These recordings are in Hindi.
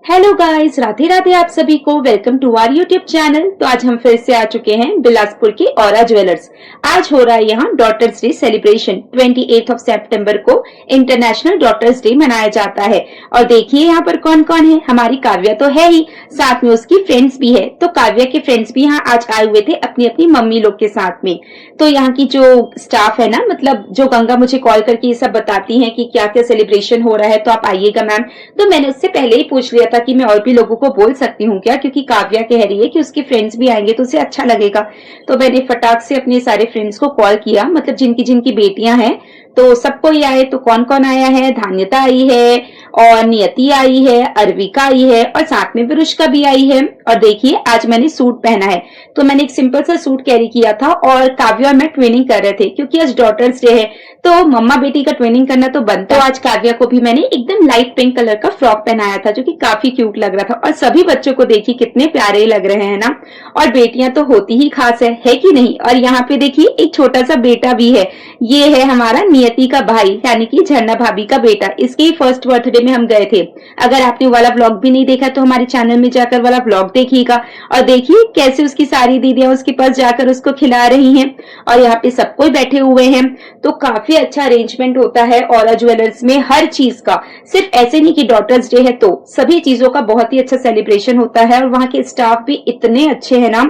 हेलो गाइस, राधे राधे आप सभी को। Welcome to our YouTube channel. तो आज हम फिर से आ चुके हैं बिलासपुर की औरा ज्वेलर्स। आज हो रहा है यहाँ डॉटर्स डे सेलिब्रेशन। 28 सितंबर को इंटरनेशनल डॉटर्स डे मनाया जाता है। और देखिए यहाँ पर कौन कौन है। हमारी काव्या तो है ही, साथ में उसकी फ्रेंड्स भी है। तो काव्या के फ्रेंड्स भी यहाँ आज आए हुए थे अपनी अपनी मम्मी लोग के साथ में। तो यहाँ की जो स्टाफ है ना, मतलब जो गंगा मुझे कॉल करके ये सब बताती है कि क्या क्या सेलिब्रेशन हो रहा है, तो आप आइएगा मैम। तो मैंने उससे पहले ही पूछ लिया था कि मैं और भी लोगों को बोल सकती हूँ क्या, क्योंकि काव्या कह रही है कि उसके फ्रेंड्स भी आएंगे तो उसे अच्छा लगेगा। तो मैंने फटाक से अपने सारे फ्रेंड्स को कॉल किया, मतलब जिनकी जिनकी बेटियां हैं तो सबको ही आए। तो कौन कौन आया है, धान्यता आई है और नियति आई है, अर्विका आई है और साथ में विरुष्का भी आई है। और देखिए आज मैंने सूट पहना है, तो मैंने एक सिंपल सा सूट कैरी किया था और काव्या और मैं ट्विनिंग कर रहे थे, क्योंकि आज डॉटर्स डे है तो मम्मा बेटी का ट्विनिंग करना तो बनता है। तो आज काव्या को भी मैंने एकदम लाइट पिंक कलर का फ्रॉक पहनाया था, जो कि काफी क्यूट लग रहा था। और सभी बच्चों को देखिए कितने प्यारे लग रहे हैं ना। और बेटियां तो होती ही खास है कि नहीं। और यहाँ पे देखिए एक छोटा सा बेटा भी है, ये है हमारा नियति का भाई, यानी कि झरना भाभी का बेटा। इसके फर्स्ट बर्थडे में हम गए थे। अगर आपने वाला व्लॉग भी नहीं देखा तो हमारे चैनल में जाकर वाला व्लॉग देखिएगा। और देखिए कैसे उसकी सारी दीदियां उसके पास जाकर उसको खिला रही हैं। और यहाँ पे सब कोई बैठे हुए हैं। तो काफी अच्छा अरेंजमेंट होता है औरा ज्वेलर्स में हर चीज का। सिर्फ ऐसे नहीं कि डॉटर्स डे है तो सभी चीजों का बहुत ही अच्छा सेलिब्रेशन होता है। और वहाँ के स्टाफ भी इतने अच्छे हैं ना।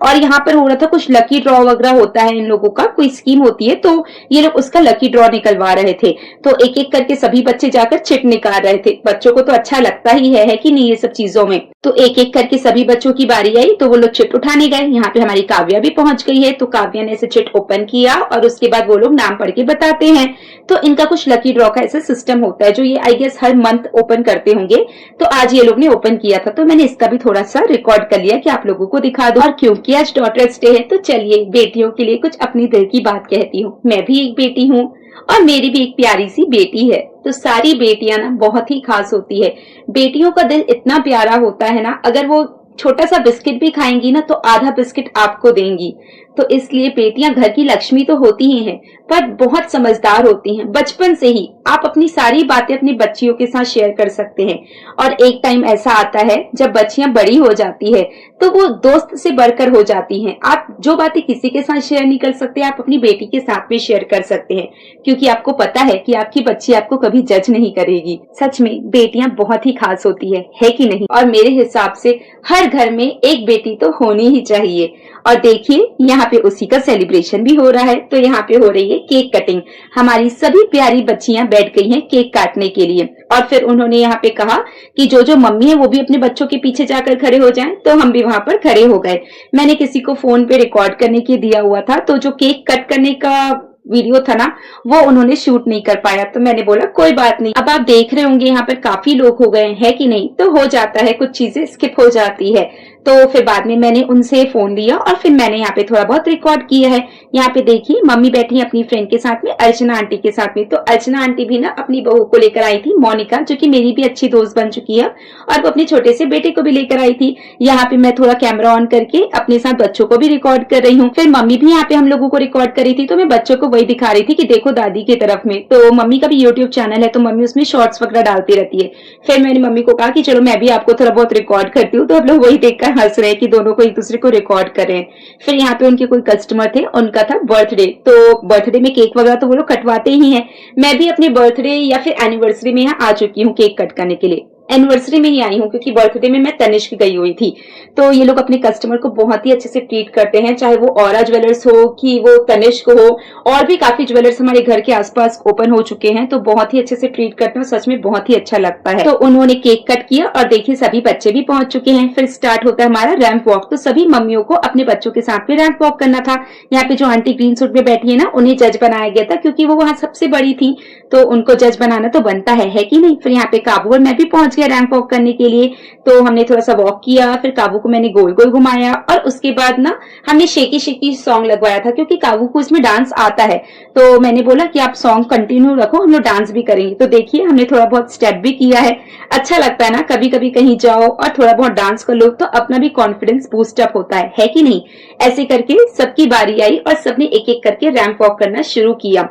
और यहाँ पर हो रहा था कुछ लकी ड्रॉ वगैरह होता है इन लोगों का, कोई स्कीम होती है, तो ये लोग उसका लकी ड्रॉ निकलवा रहे थे। तो एक एक करके सभी बच्चे जाकर चिट निकाल रहे थे। बच्चों को तो अच्छा लगता ही है कि नहीं ये सब चीजों में। तो एक एक करके सभी बच्चों की बारी आई तो वो लोग चिट उठाने गए। यहाँ पे हमारी काव्या भी पहुंच गई है। तो काव्या ने ऐसे चिट ओपन किया और उसके बाद वो लोग नाम पढ़ के बताते हैं। तो इनका कुछ लकी ड्रॉ का ऐसा सिस्टम होता है जो ये आई गेस हर मंथ ओपन करते होंगे। तो आज ये लोग ने ओपन किया था, तो मैंने इसका भी थोड़ा सा रिकॉर्ड कर लिया कि आप लोगों को दिखा दो। और क्योंकि आज डॉटर्स डे है तो चलिए बेटियों के लिए कुछ अपनी दिल की बात कहती हूँ। मैं भी एक बेटी हूँ और मेरी भी एक प्यारी सी बेटी है। तो सारी बेटियां ना बहुत ही खास होती है। बेटियों का दिल इतना प्यारा होता है ना, अगर वो छोटा सा बिस्किट भी खाएंगी ना तो आधा बिस्किट आपको देंगी। तो इसलिए बेटियां घर की लक्ष्मी तो होती ही हैं, पर बहुत समझदार होती हैं। बचपन से ही आप अपनी सारी बातें अपनी बच्चियों के साथ शेयर कर सकते हैं। और एक टाइम ऐसा आता है जब बच्चियां बड़ी हो जाती है तो वो दोस्त से बढ़कर हो जाती हैं। आप जो बातें किसी के साथ शेयर नहीं कर सकते आप अपनी बेटी के साथ में शेयर कर सकते हैं, क्योंकि आपको पता है कि आपकी बच्ची आपको कभी जज नहीं करेगी। सच में बेटियां बहुत ही खास होती है कि नहीं। और मेरे हिसाब से हर घर में एक बेटी तो होनी ही चाहिए। और देखिए यहाँ पे उसी का सेलिब्रेशन भी हो रहा है। तो यहाँ पे हो रही है केक कटिंग। हमारी सभी प्यारी बच्चियां बैठ गई हैं केक काटने के लिए। और फिर उन्होंने यहाँ पे कहा कि जो जो मम्मी है वो भी अपने बच्चों के पीछे जाकर खड़े हो जाएं। तो हम भी वहां पर खड़े हो गए। मैंने किसी को फोन पे रिकॉर्ड करने के दिया हुआ था, तो जो केक कट करने का वीडियो था ना वो उन्होंने शूट नहीं कर पाया। तो मैंने बोला कोई बात नहीं। अब आप देख रहे होंगे यहाँ पर काफी लोग हो गए हैं कि नहीं, तो हो जाता है, कुछ चीजें स्किप हो जाती है। तो फिर बाद में मैंने उनसे फोन लिया और फिर मैंने यहाँ पे थोड़ा बहुत रिकॉर्ड किया है। यहाँ पे देखिए मम्मी बैठी है अपनी फ्रेंड के साथ में, अर्चना आंटी के साथ में। तो अर्चना आंटी भी ना अपनी बहू को लेकर आई थी, मोनिका, जो कि मेरी भी अच्छी दोस्त बन चुकी है। और वो अपने छोटे से बेटे को भी लेकर आई थी। यहाँ पे मैं थोड़ा कैमरा ऑन करके अपने साथ बच्चों को भी रिकॉर्ड कर रही हूँ। फिर मम्मी भी यहाँ पे हम लोगों को रिकॉर्ड कर रही थी, तो मैं बच्चों को वही दिखा रही थी कि देखो दादी की तरफ में। तो मम्मी का भी यूट्यूब चैनल है, तो मम्मी उसमें शॉर्ट्स वगैरह डालती रहती है। फिर मैंने मम्मी को कहा कि चलो मैं भी आपको थोड़ा बहुत रिकॉर्ड करती हूँ। तो हम लोग वही देखकर हंस रहे कि दोनों को एक दूसरे को रिकॉर्ड करें। फिर यहाँ पे उनके कोई कस्टमर थे, उनका था बर्थडे। तो बर्थडे में केक वगैरह तो वो लोग कटवाते ही हैं। मैं भी अपने बर्थडे या फिर एनिवर्सरी में यहाँ आ चुकी हूँ केक कट करने के लिए। एनिवर्सरी में ही आई हूँ क्योंकि बर्थडे में मैं तनिष्क गई हुई थी। तो ये लोग अपने कस्टमर को बहुत ही अच्छे से ट्रीट करते हैं, चाहे वो औरा ज्वेलर्स हो कि वो तनिष्क हो। और भी काफी ज्वेलर्स हमारे घर के आसपास ओपन हो चुके हैं, तो बहुत ही अच्छे से ट्रीट करते हैं। सच में बहुत ही अच्छा लगता है। तो उन्होंने केक कट किया और देखिए सभी बच्चे भी पहुंच चुके हैं। फिर स्टार्ट होता है हमारा रैंप वॉक। तो सभी मम्मियों को अपने बच्चों के साथ में रैंप वॉक करना था। यहाँ पे जो आंटी ग्रीन सूट में बैठी है ना, उन्हें जज बनाया गया था, क्योंकि वो वहां सबसे बड़ी थी, तो उनको जज बनाना तो बनता है कि नहीं। फिर यहाँ पे काबू और मैं भी पहुंच गया रैंप वॉक करने के लिए। तो हमने थोड़ा सा वॉक किया, फिर काबू को मैंने गोल गोल घुमाया और उसके बाद ना हमने शेकी शेकी सॉन्ग लगवाया था, क्योंकि काबू को इसमें डांस आता है। तो मैंने बोला कि आप सॉन्ग कंटिन्यू रखो, हम लोग डांस भी करेंगे। तो देखिए हमने थोड़ा बहुत स्टेप भी किया है। अच्छा लगता है ना, कभी कभी कहीं जाओ और थोड़ा बहुत डांस कर लो तो अपना भी कॉन्फिडेंस बूस्ट अप होता है कि नहीं। ऐसे करके सबकी बारी आई और सबने एक एक करके रैंप वॉक करना शुरू किया।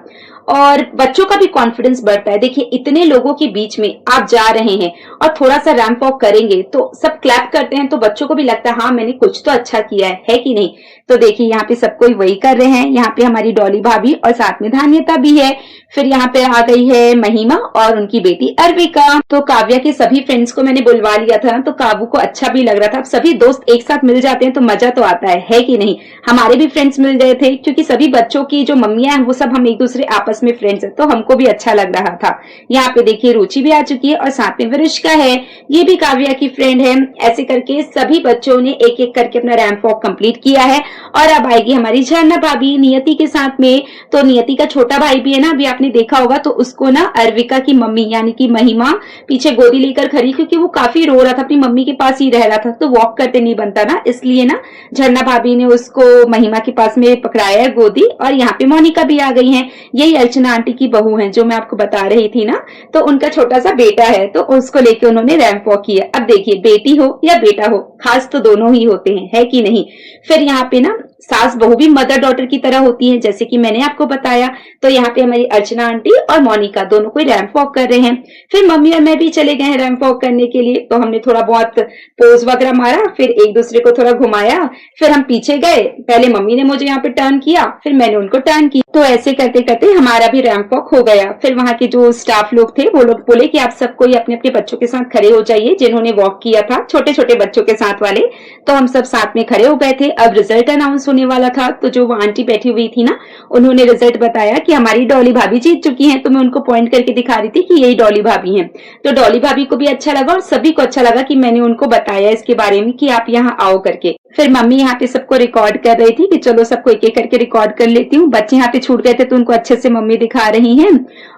और बच्चों का भी कॉन्फिडेंस बढ़ता है। देखिए इतने लोगों के बीच में आप जा रहे हैं और थोड़ा सा रैंप वॉक करेंगे तो सब क्लैप करते हैं, तो बच्चों को भी लगता है हाँ मैंने कुछ तो अच्छा किया है कि नहीं। तो देखिए यहाँ पे सब कोई वही कर रहे हैं। यहाँ पे हमारी डॉली भाभी और साथ में धान्यता भी है। फिर यहाँ पे आ गई है महिमा और उनकी बेटी अर्विका। तो काव्या के सभी फ्रेंड्स को मैंने बुलवा लिया था ना, तो काबू को अच्छा भी लग रहा था। अब सभी दोस्त एक साथ मिल जाते हैं तो मजा तो आता है कि नहीं। हमारे भी फ्रेंड्स मिल गए थे क्योंकि सभी बच्चों की जो मम्मियां हैं वो सब हम एक दूसरे आपस में फ्रेंड्स है, तो हमको भी अच्छा लग रहा था। यहाँ पे देखिए रुचि भी आ चुकी है और साथ में विरुष्का है, ये भी काव्या की फ्रेंड है। ऐसे करके सभी बच्चों ने एक एक करके अपना रैंप वॉक कंप्लीट किया है। और अब आएगी हमारी झरना भाभी नियति के साथ में। तो नियति का छोटा भाई भी है ना, अभी आपने देखा होगा, तो उसको ना अर्विका की मम्मी यानी कि महिमा पीछे गोदी लेकर खड़ी, क्योंकि वो काफी रो रहा था, अपनी मम्मी के पास ही रह रहा था, तो वॉक करते नहीं बनता ना, इसलिए ना झरना भाभी ने उसको महिमा के पास में पकड़ाया है गोदी। और यहाँ पे मोनिका भी आ गई है, यही अर्चना आंटी की बहू है जो मैं आपको बता रही थी ना। तो उनका छोटा सा बेटा है, तो उसको लेके उन्होंने रैंप वॉक किया। अब देखिए बेटी हो या बेटा हो, खास तो दोनों ही होते हैं, है कि नहीं। फिर यहाँ पे ना सास बहू भी मदर डॉटर की तरह होती है, जैसे कि मैंने आपको बताया। तो यहाँ पे हमारी अर्चना आंटी और मोनिका दोनों कोई रैंप वॉक कर रहे हैं। फिर मम्मी और मैं भी चले गए हैं रैंप वॉक करने के लिए, तो हमने थोड़ा बहुत पोज वगैरह मारा, फिर एक दूसरे को थोड़ा घुमाया, फिर हम पीछे गए। पहले मम्मी ने मुझे यहाँ पे टर्न किया, फिर मैंने उनको टर्न की, तो ऐसे करते करते हमारा भी रैंप वॉक हो गया। फिर वहां के जो स्टाफ लोग थे वो लोग बोले कि आप सबको अपने अपने बच्चों के साथ खड़े हो जाइए, जिन्होंने वॉक किया था, छोटे छोटे बच्चों के साथ वाले। तो हम सब साथ में खड़े हो गए थे। अब रिजल्ट अनाउंस होने वाला था, तो जो वो आंटी बैठी हुई थी ना, उन्होंने रिजल्ट बताया कि हमारी डॉली भाभी जीत चुकी हैं। तो मैं उनको पॉइंट करके दिखा रही थी कि यही डॉली भाभी हैं। तो डॉली भाभी को भी अच्छा लगा और सभी को अच्छा लगा कि मैंने उनको बताया इसके बारे में कि आप यहाँ आओ करके। फिर मम्मी यहाँ पे सबको रिकॉर्ड कर रही थी कि चलो सबको एक एक करके रिकॉर्ड कर लेती हूँ। बच्चे यहाँ पे छूट गए थे तो उनको अच्छे से मम्मी दिखा रही हैं।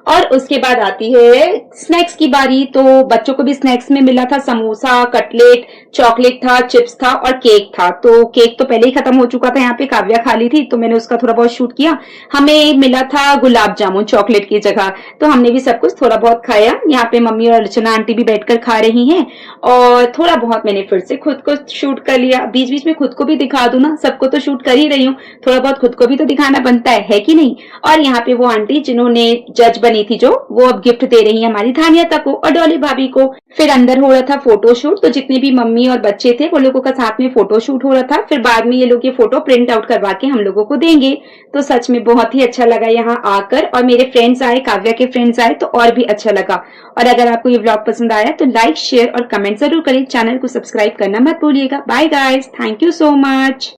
और उसके बाद आती है स्नैक्स की बारी। तो बच्चों को भी स्नैक्स में मिला था समोसा, कटलेट, चॉकलेट था, चिप्स था और केक था। तो केक तो पहले ही खत्म हो चुका था, यहाँ पे काव्या खा ली थी, तो मैंने उसका थोड़ा बहुत शूट किया। हमें मिला था गुलाब जामुन चॉकलेट की जगह, तो हमने भी सब कुछ थोड़ा बहुत खाया। यहाँ पे मम्मी और अर्चना आंटी भी बैठकर खा रही हैं। और थोड़ा बहुत मैंने फिर से खुद को शूट कर लिया। बीच बीच में खुद को भी दिखा दूं ना, सबको तो शूट कर ही रही हूँ, थोड़ा बहुत खुद को भी तो दिखाना बनता है कि नहीं। और यहाँ पे वो आंटी जिन्होंने जज बनी थी जो, वो अब गिफ्ट दे रही है हमारी धान्यता को और डॉली भाभी को। फिर अंदर हो रहा था फोटो शूट, तो जितने भी मम्मी और बच्चे थे वो लोगों का साथ में फोटो शूट हो रहा था। फिर बाद में ये लोग ये फोटो प्रिंट आउट करवा के हम लोगों को देंगे। तो सच में बहुत ही अच्छा लगा यहाँ आकर, और मेरे फ्रेंड्स आए, काव्या के फ्रेंड्स आए, तो और भी अच्छा लगा। और अगर आपको ये व्लॉग पसंद आया तो लाइक, शेयर और कमेंट जरूर करें। चैनल को सब्सक्राइब करना मत भूलिएगा। Bye guys, thank you so much.